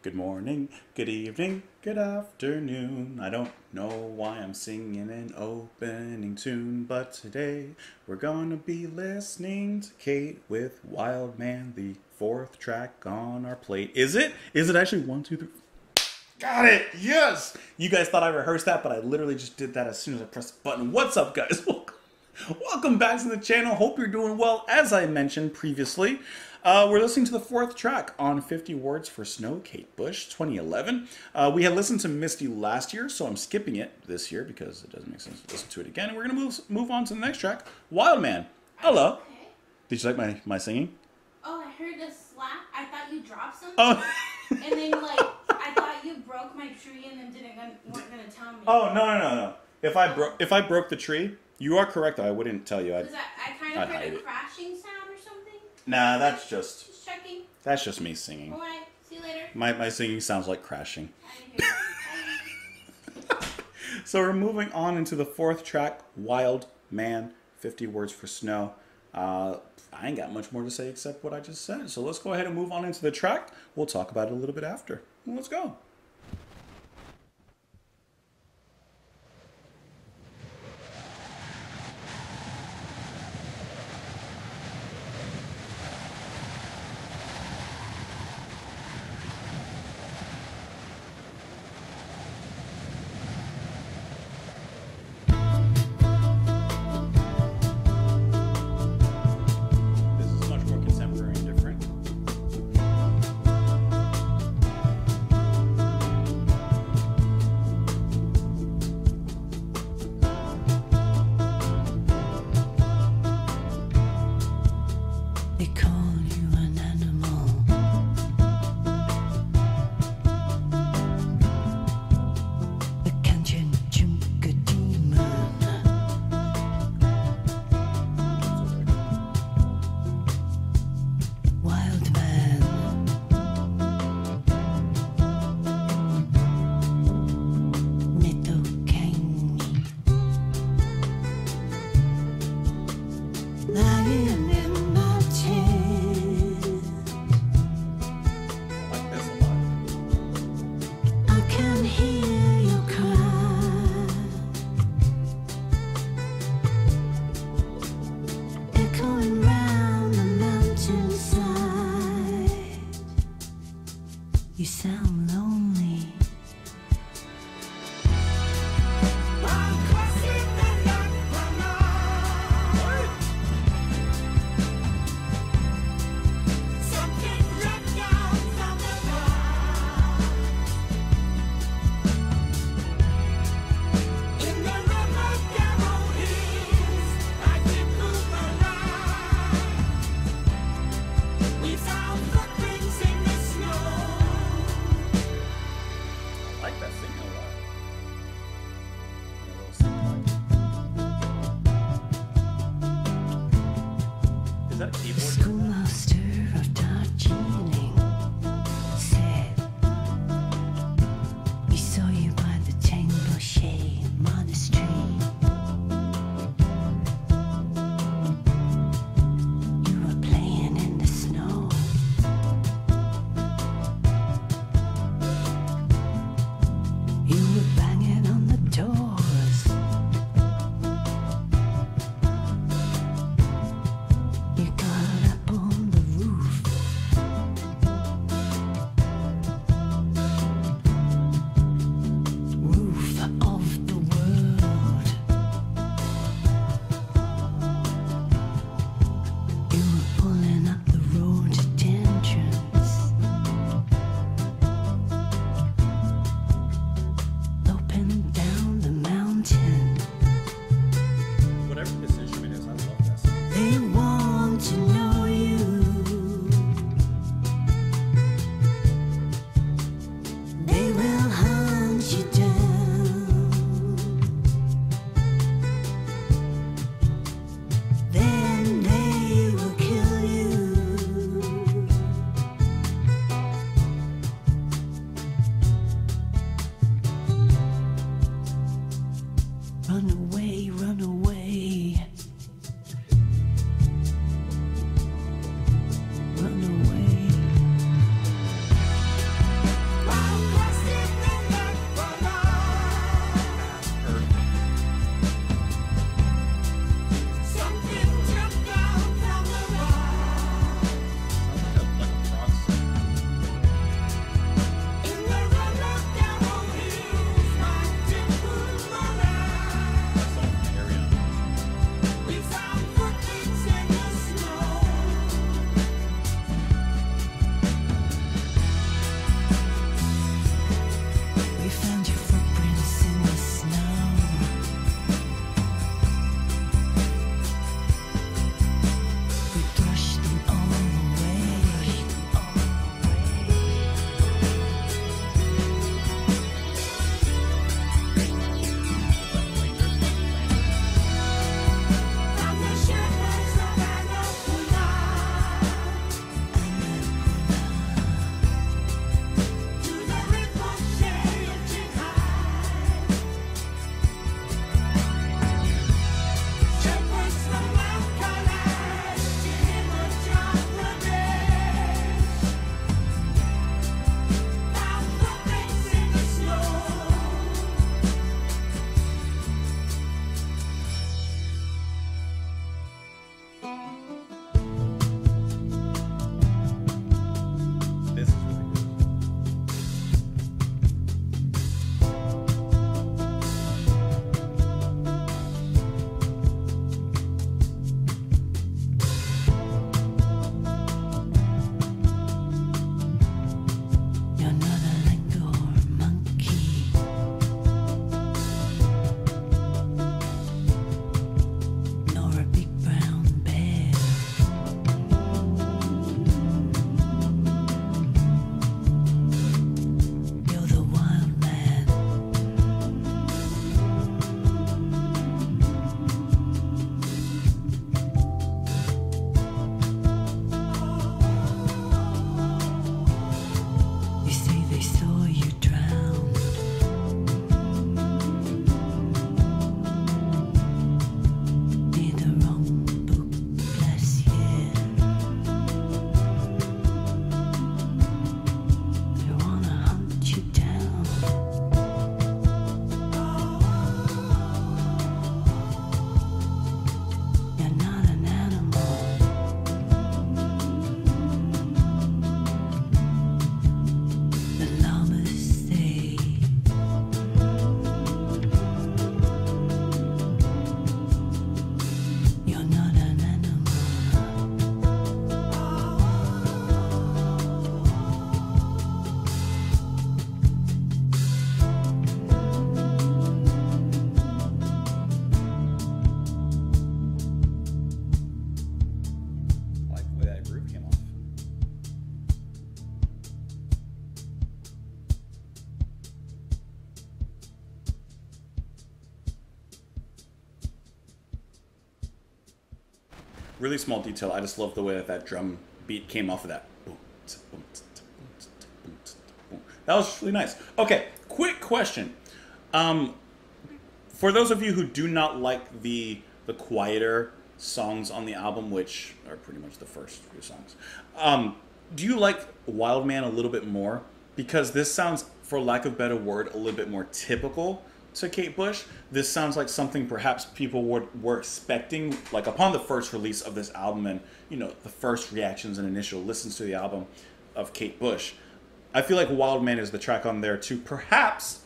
Good morning, good evening, good afternoon. I don't know why I'm singing an opening tune, but today we're gonna be listening to Kate with Wild Man, the fourth track on our plate. Is it? Is it actually one, two, three? Got it! Yes! You guys thought I rehearsed that, but I literally just did that as soon as I pressed the button. What's up, guys? Welcome back to the channel. Hope you're doing well. As I mentioned previously, we're listening to the fourth track on 50 Words for Snow, Kate Bush, 2011. We had listened to Misty last year, so I'm skipping it this year because it doesn't make sense to listen to it again. And we're going to move on to the next track, Wild Man. Hello. Okay. Did you like my singing? Oh, I heard the slap. I thought you dropped something. Oh. And then, I thought you broke my tree and then weren't going to tell me. Oh, no. If I broke the tree, you are correct. I wouldn't tell you. Because I kind of heard a crashing sound or something. Nah, that's just... Just checking. That's just me singing. Alright, see you later. My singing sounds like crashing. I hear you. So we're moving on into the fourth track, Wild Man, 50 Words for Snow. I ain't got much more to say except what I just said. So let's go ahead and move on into the track. We'll talk about it a little bit after. Let's go. You sound lonely. Schoolmaster of Darjeeling said he saw you by the Tengboche Monastery. You were playing in the snow. You were banging on the doors. You got up on really small detail. I just love the way that that drum beat came off of that. That was just really nice. Okay, quick question. For those of you who do not like the quieter songs on the album, which are pretty much the first few songs, do you like Wild Man a little bit more? Because this sounds, for lack of a better word, a little bit more typical to Kate Bush. This sounds like something perhaps people were expecting, like upon the first release of this album and, you know, the first reactions and initial listens to the album of Kate Bush. I feel like Wild Man is the track on there to perhaps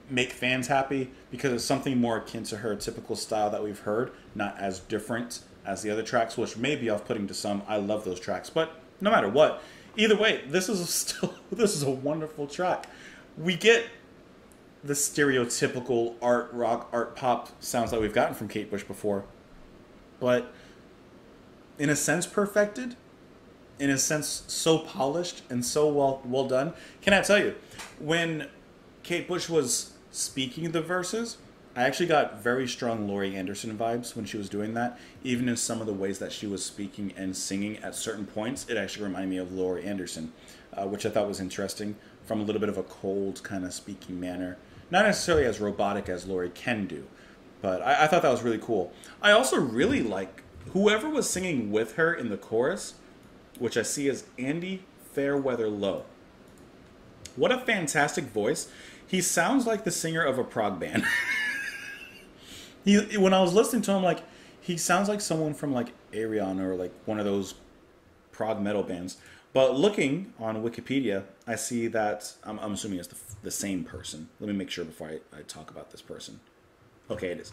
make fans happy because it's something more akin to her typical style that we've heard, not as different as the other tracks, which may be off-putting to some. I love those tracks, but no matter what, either way, this is a wonderful track. We get the stereotypical art rock, art pop sounds that we've gotten from Kate Bush before, but in a sense perfected, in a sense so polished and so well done. Can I tell you, when Kate Bush was speaking the verses, I actually got very strong Laurie Anderson vibes when she was doing that. Even in some of the ways that she was speaking and singing at certain points, it actually reminded me of Laurie Anderson, which I thought was interesting, from a little bit of a cold kind of speaking manner. Not necessarily as robotic as Laurie can do, but I thought that was really cool. I also really like whoever was singing with her in the chorus, which I see as Andy Fairweather Lowe. What a fantastic voice. He sounds like the singer of a prog band. When I was listening to him, like, he sounds like someone from like Ayreon or like one of those prog metal bands. But looking on Wikipedia, I see that, I'm assuming it's the same person. Let me make sure before I talk about this person. Okay, it is.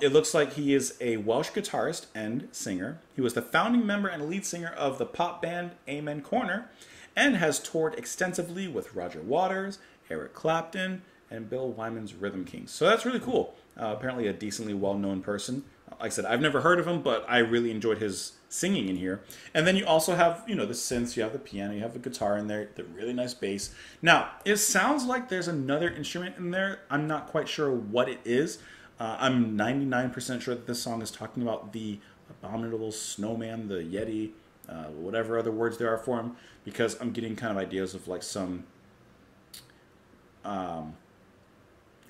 It looks like he is a Welsh guitarist and singer. He was the founding member and lead singer of the pop band Amen Corner, and has toured extensively with Roger Waters, Eric Clapton, and Bill Wyman's Rhythm Kings. So that's really cool. Apparently a decently well-known person. Like I said, I've never heard of him, but I really enjoyed his singing in here. And then you also have, you know, the synths, you have the piano, you have the guitar in there, the really nice bass. Now, it sounds like there's another instrument in there. I'm not quite sure what it is. I'm 99% sure that this song is talking about the abominable snowman, the Yeti, whatever other words there are for him, because I'm getting kind of ideas of like some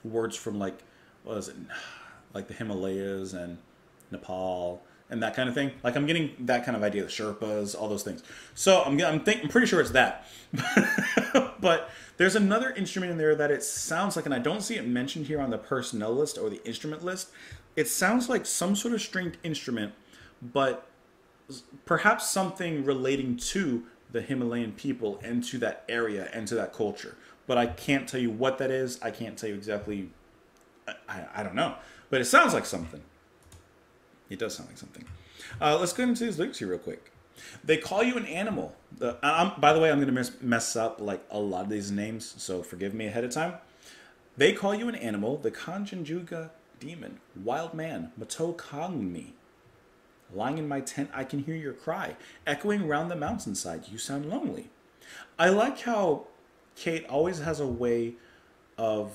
words from like, what is it, like the Himalayas and Nepal and that kind of thing. Like I'm getting that kind of idea, the Sherpas, all those things. So I'm pretty sure it's that. But there's another instrument in there that it sounds like, and I don't see it mentioned here on the personnel list or the instrument list. It sounds like some sort of stringed instrument, but perhaps something relating to the Himalayan people and to that area and to that culture. But I can't tell you what that is. I can't tell you exactly. I don't know. But it sounds like something. It does sound like something. Let's go into these lyrics here real quick. They call you an animal. By the way, I'm going to mess up like a lot of these names, so forgive me ahead of time. They call you an animal, the Kanchenjunga demon, wild man, Mato Kangmi. Lying in my tent, I can hear your cry, echoing round the mountainside. You sound lonely. I like how Kate always has a way of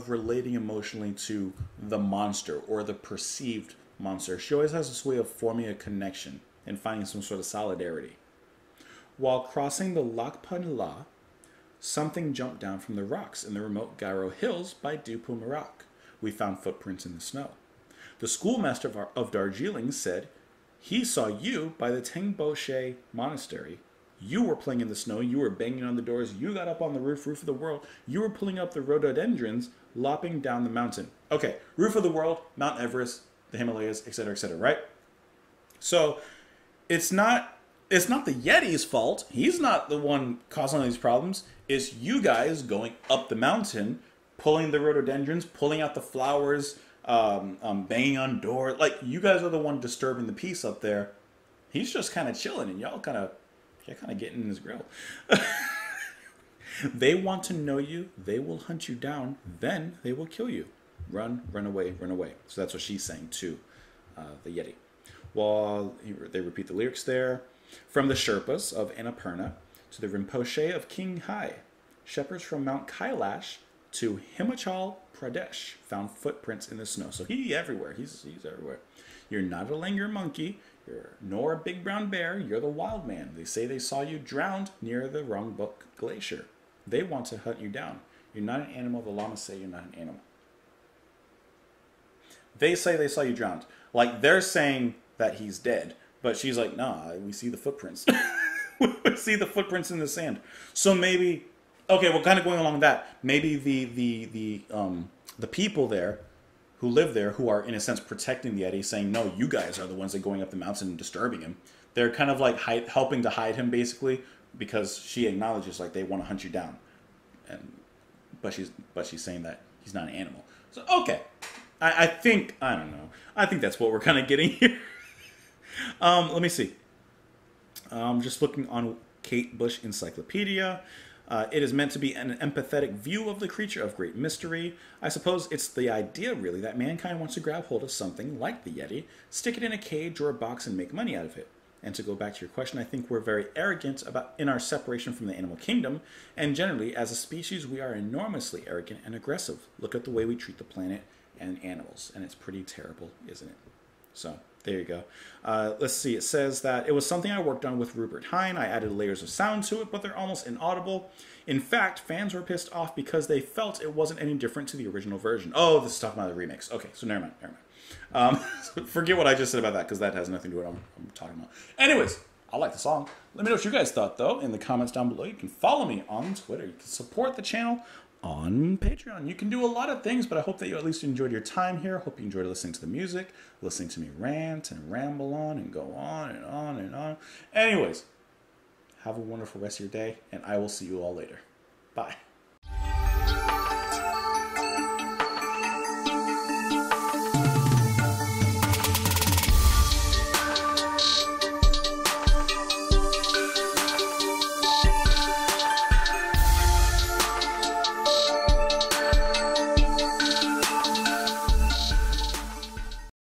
relating emotionally to the monster or the perceived monster. She always has this way of forming a connection and finding some sort of solidarity. While crossing the Lac Panela, something jumped down from the rocks in the remote Garo Hills by Dupumarak. We found footprints in the snow. The schoolmaster of Darjeeling said he saw you by the Tengboche Monastery. You were playing in the snow. You were banging on the doors. You got up on the roof of the world. You were pulling up the rhododendrons, lopping down the mountain. Okay, roof of the world, Mount Everest, the Himalayas, etc., right? So it's not the Yeti's fault. He's not the one causing all these problems. It's you guys going up the mountain, pulling the rhododendrons, pulling out the flowers, banging on doors. Like, you guys are the one disturbing the peace up there. He's just kind of chilling, and y'all kind of getting in his grill. They want to know you. They will hunt you down. Then they will kill you. Run, run away, run away. So that's what she's saying to the Yeti. Well, they repeat the lyrics there. From the Sherpas of Annapurna to the Rinpoche of King Hai, shepherds from Mount Kailash to Himachal Pradesh found footprints in the snow. So he's everywhere. He's everywhere. You're not a langur monkey. Nor a big brown bear, you're the wild man. They say they saw you drowned near the Rongbuk Glacier. They want to hunt you down. You're not an animal. The llamas say you're not an animal. They say they saw you drowned. Like, they're saying that he's dead. But she's like, nah, we see the footprints. We see the footprints in the sand. So maybe, okay, well, kind of going along that, maybe the people there who live there, who are in a sense protecting the Yeti, saying, no, you guys are the ones that are going up the mountain and disturbing him. They're kind of like helping to hide him, basically, because she acknowledges like they want to hunt you down, but she's saying that he's not an animal. So okay, I think, I don't know. I think that's what we're kind of getting here. Let me see. Just looking on Kate Bush Encyclopedia. It is meant to be an empathetic view of the creature of great mystery. I suppose it's the idea, really, that mankind wants to grab hold of something like the Yeti, stick it in a cage or a box, and make money out of it. And to go back to your question, I think we're very arrogant in our separation from the animal kingdom, and generally, as a species, we are enormously arrogant and aggressive. Look at the way we treat the planet and animals, and it's pretty terrible, isn't it? So, there you go. Let's see. It says that it was something I worked on with Rupert Hine. I added layers of sound to it, but they're almost inaudible. In fact, fans were pissed off because they felt it wasn't any different to the original version. Oh, this is talking about the remix. Okay, so never mind. Forget what I just said about that, because that has nothing to do with what I'm talking about. Anyways, I like the song. Let me know what you guys thought, though, in the comments down below. You can follow me on Twitter. You can support the channel on Patreon. You can do a lot of things, but I hope that you at least enjoyed your time here. Hope you enjoyed listening to the music, listening to me rant and ramble on and go on and on and on. Anyways, have a wonderful rest of your day, and I will see you all later. Bye.